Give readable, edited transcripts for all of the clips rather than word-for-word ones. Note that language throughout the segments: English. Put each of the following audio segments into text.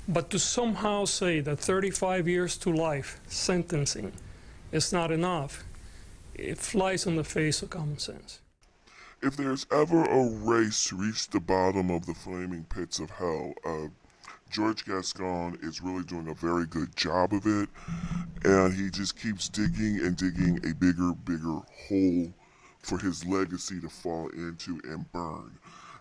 But to somehow say that 35 years to life sentencing is not enough, it flies in the face of common sense. If there's ever a race to reach the bottom of the flaming pits of hell, George Gascon is really doing a very good job of it, and he just keeps digging and digging a bigger hole for his legacy to fall into and burn.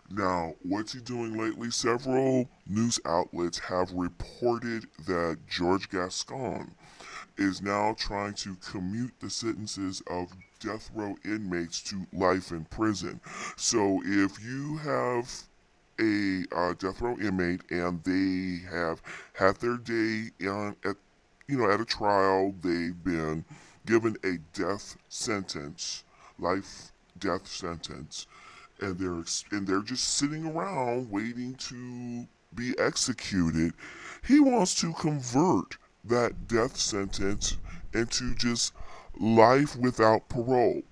Now, what's he doing lately? Several news outlets have reported that George Gascon is now trying to commute the sentences of death row inmates to life in prison. So if you have a death row inmate and they have had their day at a trial, they've been given a death sentence, life death sentence, and they're just sitting around waiting to be executed. He wants to convert that death sentence into just life without parole.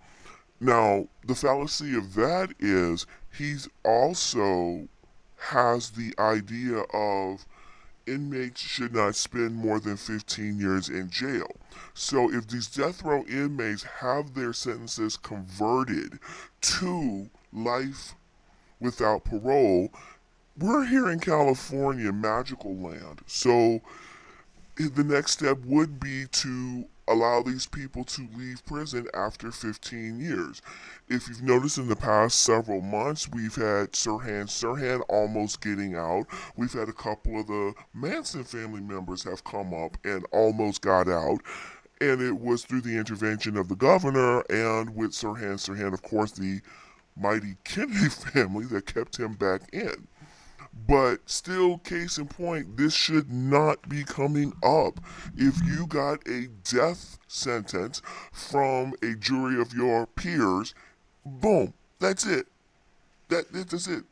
Now, the fallacy of that is he's also has the idea of inmates should not spend more than 15 years in jail. So if these death row inmates have their sentences converted to life without parole, we're here in California, magical land. So the next step would be to allow these people to leave prison after 15 years. If you've noticed in the past several months, we've had Sirhan almost getting out. We've had a couple of the Manson family members have come up and almost got out. And it was through the intervention of the governor and with Sirhan, of course, the mighty Kennedy family that kept him back in. But still, case in point, this should not be coming up. If you got a death sentence from a jury of your peers, boom, that's it. That's it.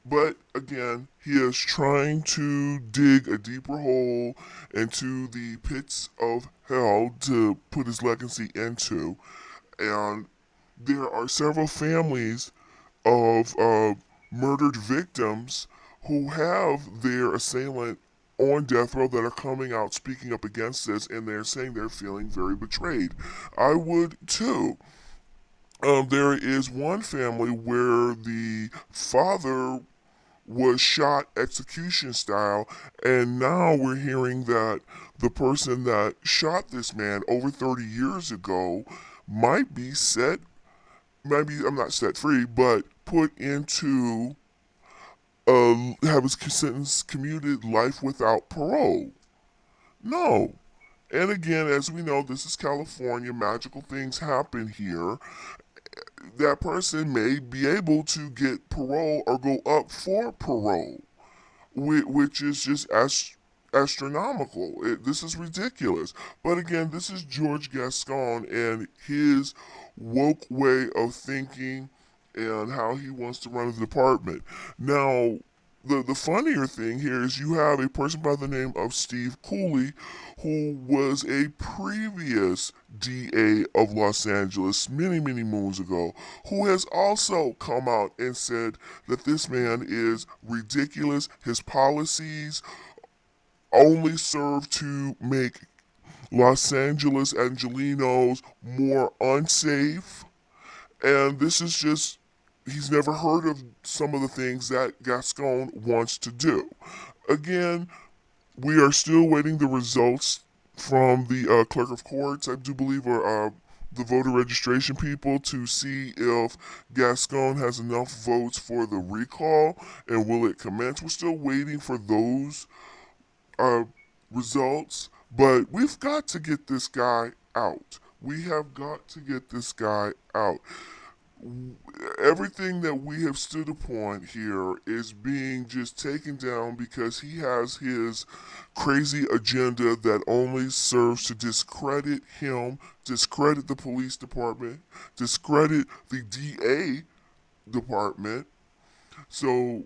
But again, he is trying to dig a deeper hole into the pits of hell to put his legacy into. And there are several families of murdered victims who have their assailant on death row that are coming out speaking up against this, and they're saying they're feeling very betrayed. I would too. There is one family where the father was shot execution style, and now we're hearing that the person that shot this man over 30 years ago might be set, maybe I'm not set free, but put into have his sentence commuted life without parole. No. And again, as we know, this is California. Magical things happen here. That person may be able to get parole or go up for parole, which is just astronomical. This is ridiculous. But again, this is George Gascon and his woke way of thinking and how he wants to run the department. Now, the funnier thing here is you have a person by the name of Steve Cooley, who was a previous DA of Los Angeles many moons ago, who has also come out and said that this man is ridiculous. His policies only serve to make Los Angeles Angelinos more unsafe. And this is just, he's never heard of some of the things that Gascon wants to do. Again, we are still waiting the results from the clerk of courts, I do believe, or the voter registration people to see if Gascon has enough votes for the recall and will it commence. We're still waiting for those results, but we've got to get this guy out. We have got to get this guy out. Everything that we have stood upon here is being just taken down because he has his crazy agenda that only serves to discredit him, discredit the police department, discredit the DA department. So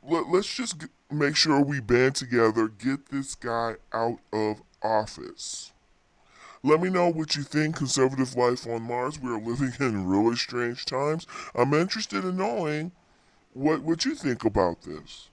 let's just make sure we band together, get this guy out of office. Let me know what you think. Conservative life on Mars. We are living in really strange times. I'm interested in knowing what you think about this.